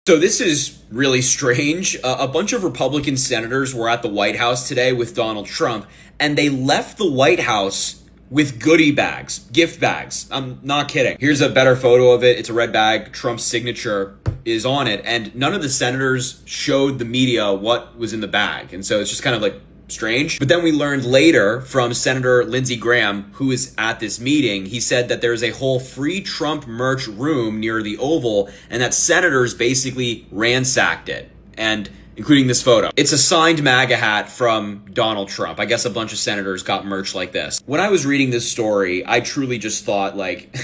So this is really strange. A bunch of Republican senators were at the White House today with Donald Trump, and they left the White House with goodie bags, gift bags. I'm not kidding. Here's a better photo of it. It's a red bag. Trump's signature is on it, and none of the senators showed the media what was in the bag. And so it's just kind of like strange. But then we learned later from Senator Lindsey Graham, who is at this meeting, he said that there's a whole free Trump merch room near the Oval and that senators basically ransacked it, and including this photo. It's a signed MAGA hat from Donald Trump. I guess a bunch of senators got merch like this. When I was reading this story, I truly just thought, like,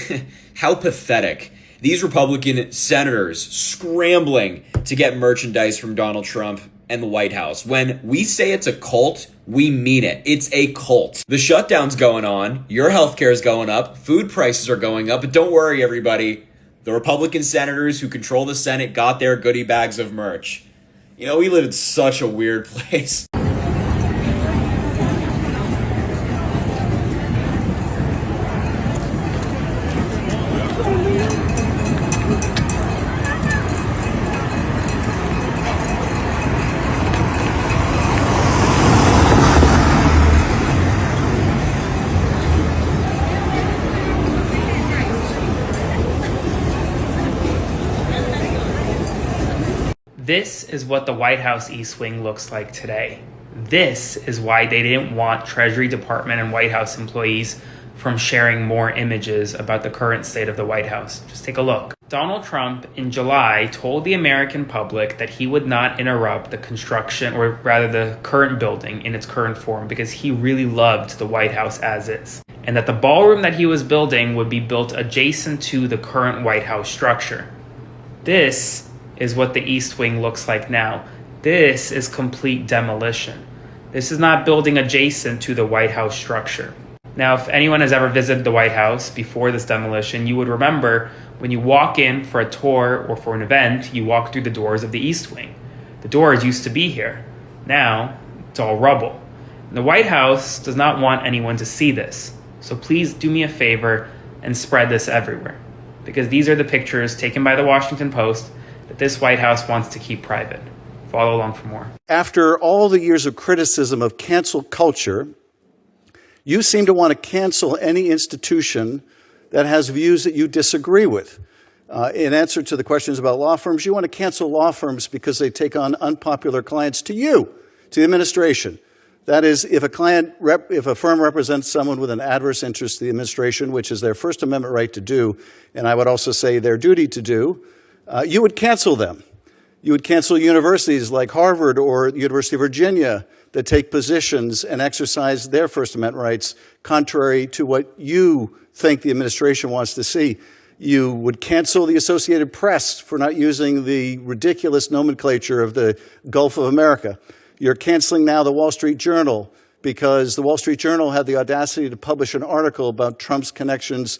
how pathetic. These Republican senators scrambling to get merchandise from Donald Trump and the White House. When we say it's a cult, we mean it. It's a cult. The shutdown's going on, your healthcare is going up, food prices are going up, but don't worry, everybody. The Republican senators who control the Senate got their goodie bags of merch. You know, we live in such a weird place. This is what the White House East Wing looks like today. This is why they didn't want Treasury Department and White House employees from sharing more images about the current state of the White House. Just take a look. Donald Trump in July told the American public that he would not interrupt the construction, or rather the current building in its current form, because he really loved the White House as is, and that the ballroom that he was building would be built adjacent to the current White House structure. This is what the East Wing looks like now. This is complete demolition. This is not building adjacent to the White House structure. Now, if anyone has ever visited the White House before this demolition, you would remember when you walk in for a tour or for an event, you walk through the doors of the East Wing. The doors used to be here. Now, it's all rubble. And the White House does not want anyone to see this. So please do me a favor and spread this everywhere, because these are the pictures taken by the Washington Post that this White House wants to keep private. Follow along for more. After all the years of criticism of cancel culture, you seem to want to cancel any institution that has views that you disagree with. In answer to the questions about law firms, you want to cancel law firms because they take on unpopular clients to you, to the administration. That is, if a firm represents someone with an adverse interest to the administration, which is their First Amendment right to do, and I would also say their duty to do, you would cancel them. You would cancel universities like Harvard or the University of Virginia that take positions and exercise their First Amendment rights contrary to what you think the administration wants to see. You would cancel the Associated Press for not using the ridiculous nomenclature of the Gulf of America. You're canceling now the Wall Street Journal because the Wall Street Journal had the audacity to publish an article about Trump's connections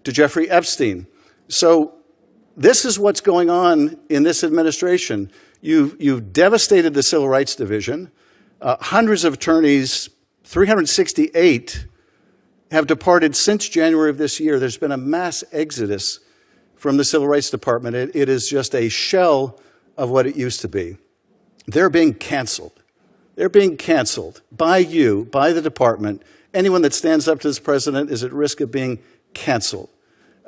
to Jeffrey Epstein. So this is what's going on in this administration. You've devastated the Civil Rights Division. Hundreds of attorneys, 368, have departed since January of this year. There's been a mass exodus from the Civil Rights Department. It is just a shell of what it used to be. They're being canceled. They're being canceled by you, by the department. Anyone that stands up to this president is at risk of being canceled.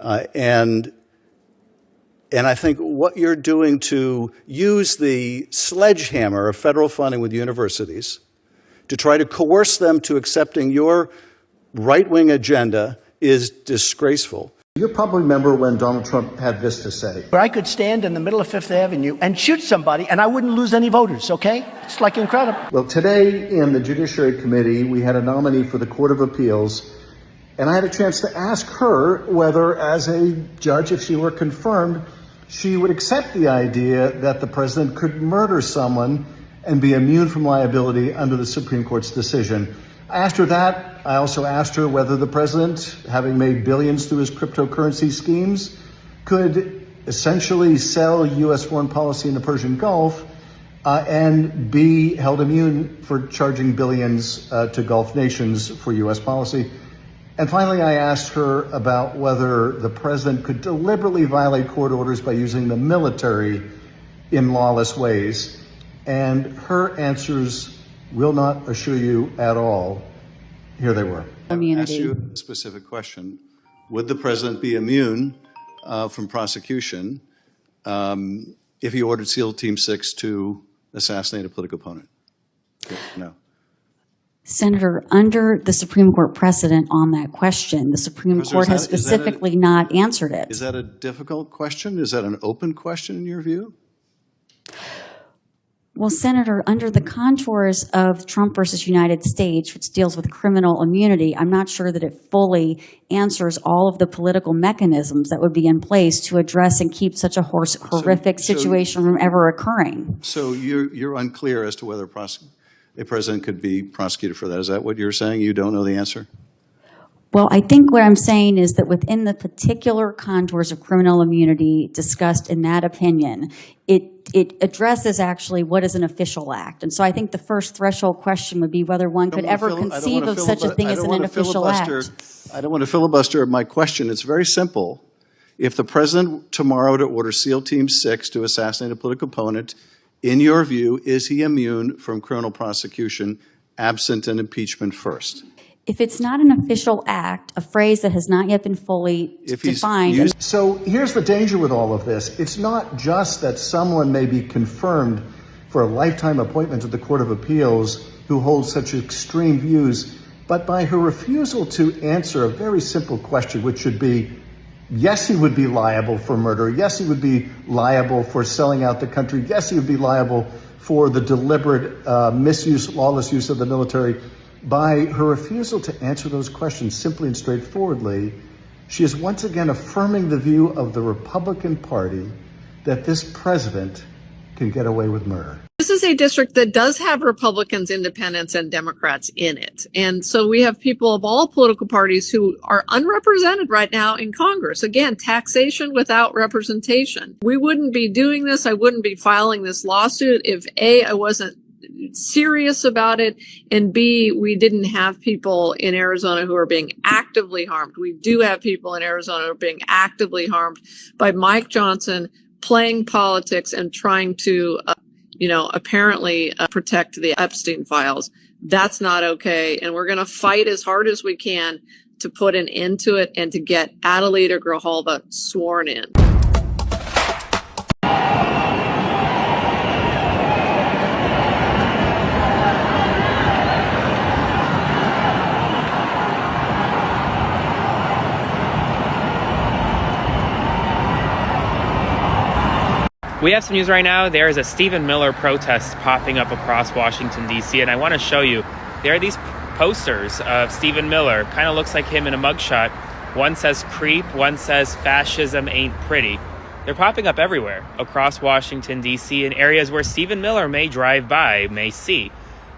And I think what you're doing to use the sledgehammer of federal funding with universities to try to coerce them to accepting your right-wing agenda is disgraceful. You probably remember when Donald Trump had this to say. Where I could stand in the middle of Fifth Avenue and shoot somebody and I wouldn't lose any voters, okay? It's like incredible. Well, today in the Judiciary Committee, we had a nominee for the Court of Appeals, and I had a chance to ask her whether, as a judge, if she were confirmed, she would accept the idea that the president could murder someone and be immune from liability under the Supreme Court's decision. I asked her that. I also asked her whether the president, having made billions through his cryptocurrency schemes, could essentially sell U.S. foreign policy in the Persian Gulf and be held immune for charging billions to Gulf nations for U.S. policy. And finally, I asked her about whether the president could deliberately violate court orders by using the military in lawless ways. And her answers will not assure you at all. Here they were. I asked you a specific question. Would the president be immune from prosecution if he ordered SEAL Team 6 to assassinate a political opponent? No. Senator, under the Supreme Court precedent on that question, the Supreme Court has specifically not answered it. Is that a difficult question? Is that an open question in your view? Well, Senator, under the contours of Trump versus United States, which deals with criminal immunity, I'm not sure that it fully answers all of the political mechanisms that would be in place to address and keep such a horrific situation from ever occurring. So you're unclear as to whether a president could be prosecuted for that. Is that what you're saying? You don't know the answer? Well, I think what I'm saying is that within the particular contours of criminal immunity discussed in that opinion, it addresses actually what is an official act. And so I think the first threshold question would be whether one could ever conceive of such a thing as an official act. I don't want to filibuster my question. It's very simple. If the president tomorrow to order SEAL Team 6 to assassinate a political opponent, in your view, is he immune from criminal prosecution absent an impeachment first? If it's not an official act, a phrase that has not yet been fully defined. So here's the danger with all of this. It's not just that someone may be confirmed for a lifetime appointment to the Court of Appeals who holds such extreme views, but by her refusal to answer a very simple question, which should be, yes, he would be liable for murder. Yes, he would be liable for selling out the country. Yes, he would be liable for the deliberate misuse, lawless use of the military. By her refusal to answer those questions simply and straightforwardly, she is once again affirming the view of the Republican Party that this president can get away with murder. This is a district that does have Republicans, Independents, and Democrats in it. And so we have people of all political parties who are unrepresented right now in Congress. Again, taxation without representation. We wouldn't be doing this. I wouldn't be filing this lawsuit if A, I wasn't serious about it, and B, we didn't have people in Arizona who are being actively harmed. We do have people in Arizona who are being actively harmed by Mike Johnson playing politics and trying to, apparently protect the Epstein files. That's not okay. And we're going to fight as hard as we can to put an end to it and to get Adelita Grijalva sworn in. We have some news right now. There is a Stephen Miller protest popping up across Washington, D.C., and I want to show you. There are these posters of Stephen Miller. Kind of looks like him in a mugshot. One says creep, one says fascism ain't pretty. They're popping up everywhere across Washington, D.C., in areas where Stephen Miller may drive by, may see.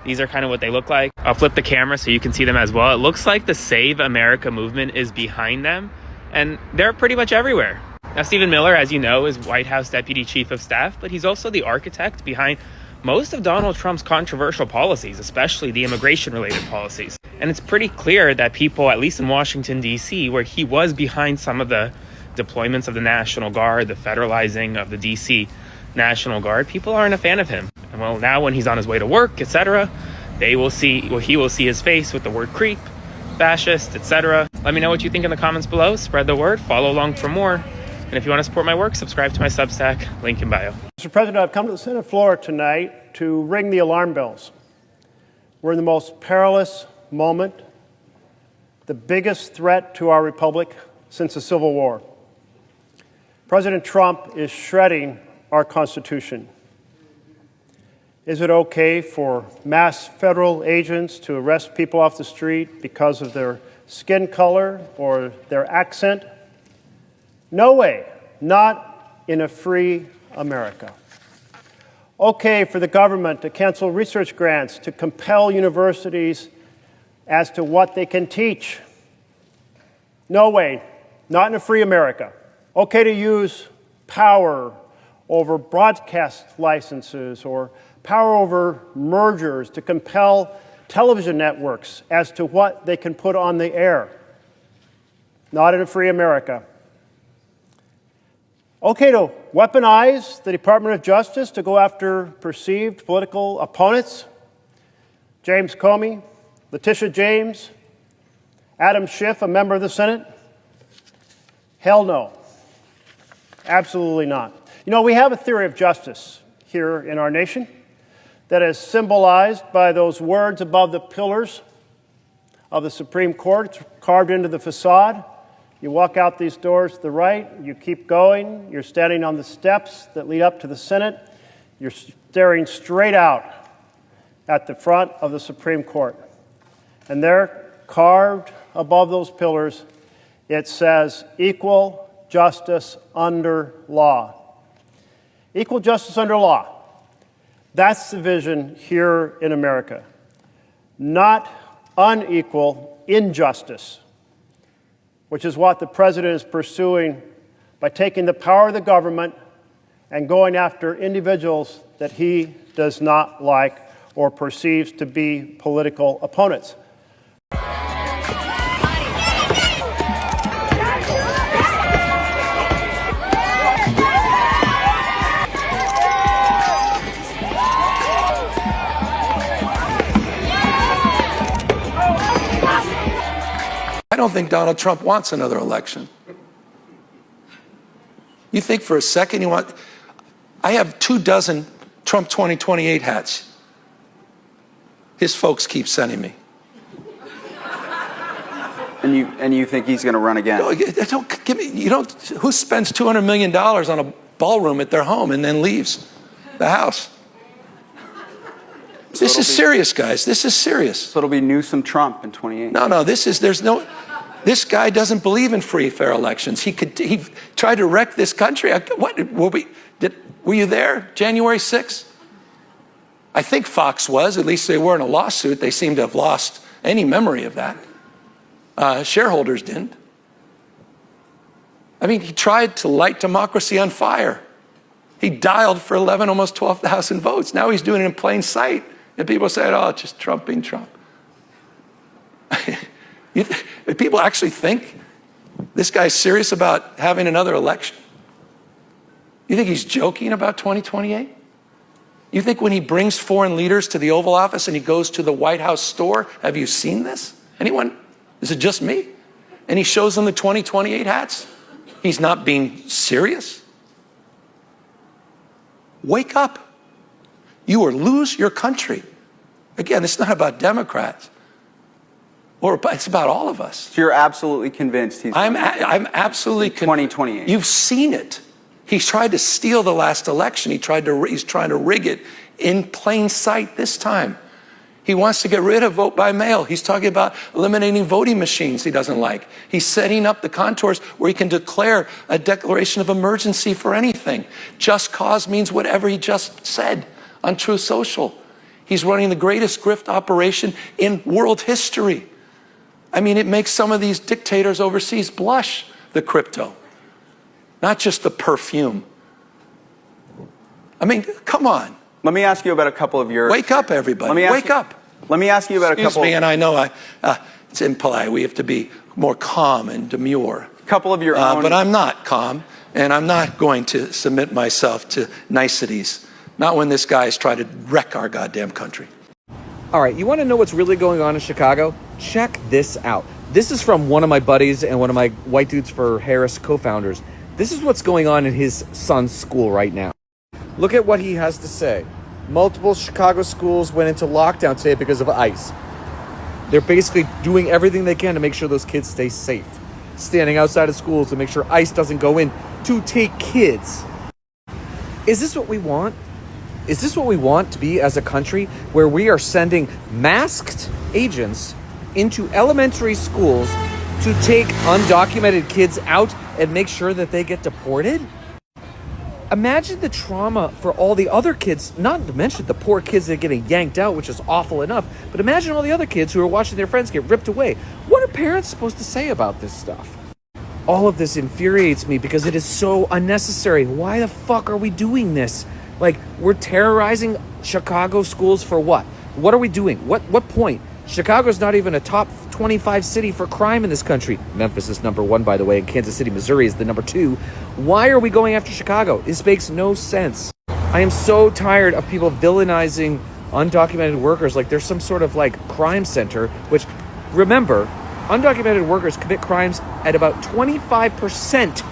These are kind of what they look like. I'll flip the camera so you can see them as well. It looks like the Save America movement is behind them, and they're pretty much everywhere. Now, Stephen Miller, as you know, is White House Deputy Chief of Staff, but he's also the architect behind most of Donald Trump's controversial policies, especially the immigration-related policies. And it's pretty clear that people, at least in Washington, D.C., where he was behind some of the deployments of the National Guard, the federalizing of the D.C. National Guard, people aren't a fan of him. And well, now when he's on his way to work, etc., he will see his face with the word creep, fascist, etc. Let me know what you think in the comments below. Spread the word. Follow along for more. And if you want to support my work, subscribe to my Substack, link in bio. Mr. President, I've come to the Senate floor tonight to ring the alarm bells. We're in the most perilous moment, the biggest threat to our republic since the Civil War. President Trump is shredding our Constitution. Is it okay for mass federal agents to arrest people off the street because of their skin color or their accent? No way, not in a free America. Okay for the government to cancel research grants to compel universities as to what they can teach. No way, not in a free America. Okay to use power over broadcast licenses or power over mergers to compel television networks as to what they can put on the air. Not in a free America. Okay to weaponize the Department of Justice to go after perceived political opponents. James Comey, Letitia James, Adam Schiff, a member of the Senate. Hell no. Absolutely not. You know, we have a theory of justice here in our nation that is symbolized by those words above the pillars of the Supreme Court. It's carved into the facade. You walk out these doors to the right, you keep going, you're standing on the steps that lead up to the Senate, you're staring straight out at the front of the Supreme Court. And there, carved above those pillars, it says, equal justice under law. Equal justice under law. That's the vision here in America. Not unequal injustice, which is what the president is pursuing by taking the power of the government and going after individuals that he does not like or perceives to be political opponents. I don't think Donald Trump wants another election. You think for a second you want... I have 24 Trump 2028 hats. His folks keep sending me. And you think he's going to run again? No, don't give me... You don't... Who spends $200 million on a ballroom at their home and then leaves the house? So this is serious, guys. This is serious. So it'll be Newsom Trump in 28. No, this guy doesn't believe in free, fair elections. He tried to wreck this country. Were you there, January 6th? I think Fox was. At least they were in a lawsuit. They seem to have lost any memory of that. Shareholders didn't. I mean, he tried to light democracy on fire. He dialed for 11, almost 12,000 votes. Now he's doing it in plain sight. And people said, oh, just Trump being Trump. People actually think this guy's serious about having another election? You think he's joking about 2028? You think when he brings foreign leaders to the Oval Office and he goes to the White House store, have you seen this? Anyone? Is it just me? And he shows them the 2028 hats? He's not being serious? Wake up. You will lose your country. Again, it's not about Democrats. It's about all of us. So you're absolutely convinced he's... I'm absolutely convinced. 2028. You've seen it. He tried to steal the last election. He's trying to rig it in plain sight this time. He wants to get rid of vote by mail. He's talking about eliminating voting machines he doesn't like. He's setting up the contours where he can declare a declaration of emergency for anything. Just cause means whatever he just said on Truth Social. He's running the greatest grift operation in world history. I mean, it makes some of these dictators overseas blush, the crypto. Not just the perfume. I mean, come on. Let me ask you about a couple of your... Wake up, everybody. Wake up. Let me ask you about a couple... Excuse me, and I know it's impolite. We have to be more calm and demure. A couple of your own... But I'm not calm, and I'm not going to submit myself to niceties. Not when this guy is trying to wreck our goddamn country. All right, you want to know what's really going on in Chicago? Check this out. This is from one of my buddies and one of my White Dudes for Harris co-founders. This is what's going on in his son's school right now. Look at what he has to say. Multiple Chicago schools went into lockdown today because of ICE. They're basically doing everything they can to make sure those kids stay safe. Standing outside of schools to make sure ICE doesn't go in to take kids. Is this what we want? Is this what we want to be as a country, where we are sending masked agents into elementary schools to take undocumented kids out and make sure that they get deported? Imagine the trauma for all the other kids, not to mention the poor kids that are getting yanked out, which is awful enough, but imagine all the other kids who are watching their friends get ripped away. What are parents supposed to say about this stuff? All of this infuriates me because it is so unnecessary. Why the fuck are we doing this? Like, we're terrorizing Chicago schools for what? What are we doing? What point? Chicago's not even a top 25 city for crime in this country. Memphis is number 1, by the way, and Kansas City, Missouri is the number 2. Why are we going after Chicago? This makes no sense. I am so tired of people villainizing undocumented workers like there's some sort of like crime center, which, remember, undocumented workers commit crimes at about 25%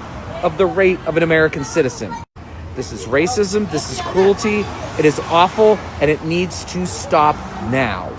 of the rate of an American citizen. This is racism, this is cruelty, it is awful, and it needs to stop now.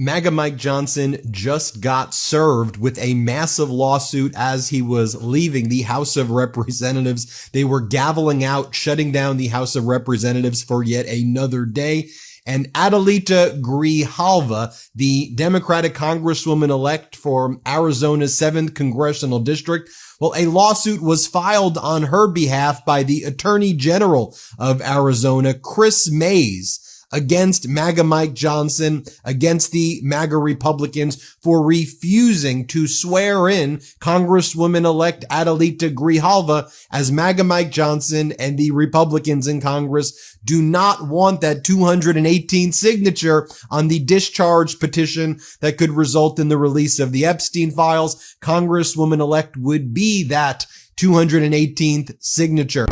MAGA Mike Johnson just got served with a massive lawsuit as he was leaving the House of Representatives. They were gaveling out, shutting down the House of Representatives for yet another day. And Adelita Grijalva, the Democratic Congresswoman-elect for Arizona's 7th Congressional District, well, a lawsuit was filed on her behalf by the Attorney General of Arizona, Chris Mays, against MAGA Mike Johnson, against the MAGA Republicans for refusing to swear in Congresswoman-elect Adelita Grijalva, as MAGA Mike Johnson and the Republicans in Congress do not want that 218 signature on the discharge petition that could result in the release of the Epstein files. Congresswoman-elect would be that 218th signature.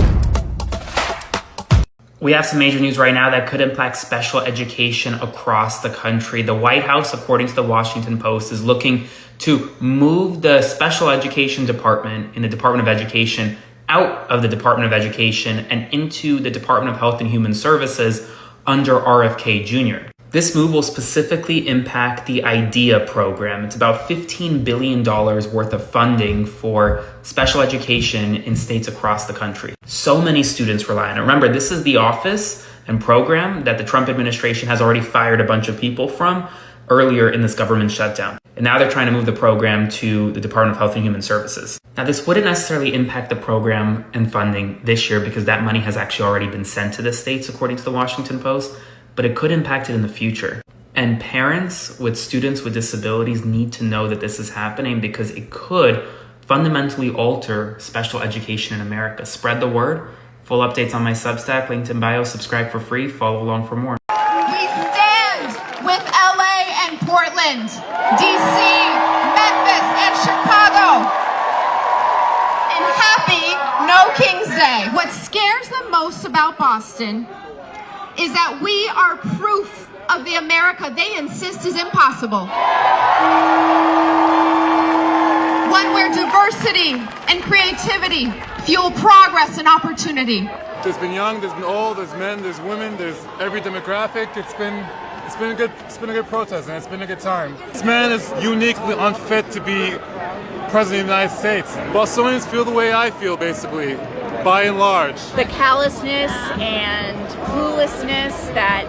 We have some major news right now that could impact special education across the country. The White House, according to the Washington Post, is looking to move the special education department in the Department of Education out of the Department of Education and into the Department of Health and Human Services under RFK Jr. This move will specifically impact the IDEA program. It's about $15 billion worth of funding for special education in states across the country. So many students rely on it. Remember, this is the office and program that the Trump administration has already fired a bunch of people from earlier in this government shutdown. And now they're trying to move the program to the Department of Health and Human Services. Now, this wouldn't necessarily impact the program and funding this year because that money has actually already been sent to the states, according to the Washington Post. But it could impact it in the future. And parents with students with disabilities need to know that this is happening because it could fundamentally alter special education in America. Spread the word. Full updates on my Substack, linked in bio. Subscribe for free. Follow along for more. We stand with LA and Portland, DC, Memphis, and Chicago. And happy No King's Day. What scares them most about Boston is that we are proof of the America they insist is impossible. One where diversity and creativity fuel progress and opportunity. There's been young, there's been old, there's men, there's women, there's every demographic. It's been a good protest, and it's been a good time. This man is uniquely unfit to be president of the United States. Bostonians feel the way I feel, basically, by and large. The callousness and cluelessness that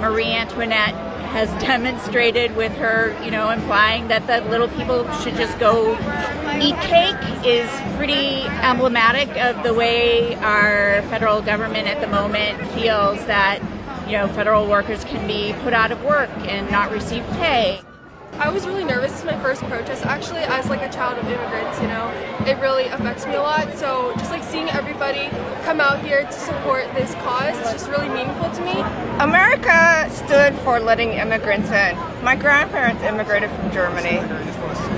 Marie Antoinette has demonstrated with her, implying that the little people should just go eat cake is pretty emblematic of the way our federal government at the moment feels that, federal workers can be put out of work and not receive pay. I was really nervous. It's my first protest, actually, as a child of immigrants, It really affects me a lot. So just seeing everybody come out here to support this cause, it's just really meaningful to me. America stood for letting immigrants in. My grandparents immigrated from Germany,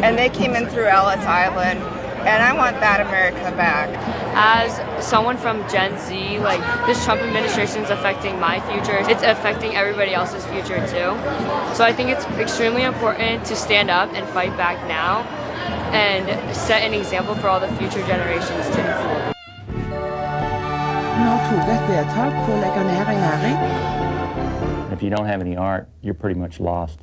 and they came in through Ellis Island, and I want that America back. As someone from Gen Z, this Trump administration is affecting my future. It's affecting everybody else's future too. So I think it's extremely important to stand up and fight back now and set an example for all the future generations too. If you don't have any art, you're pretty much lost.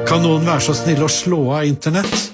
Kan noen være så snill å slå av internett?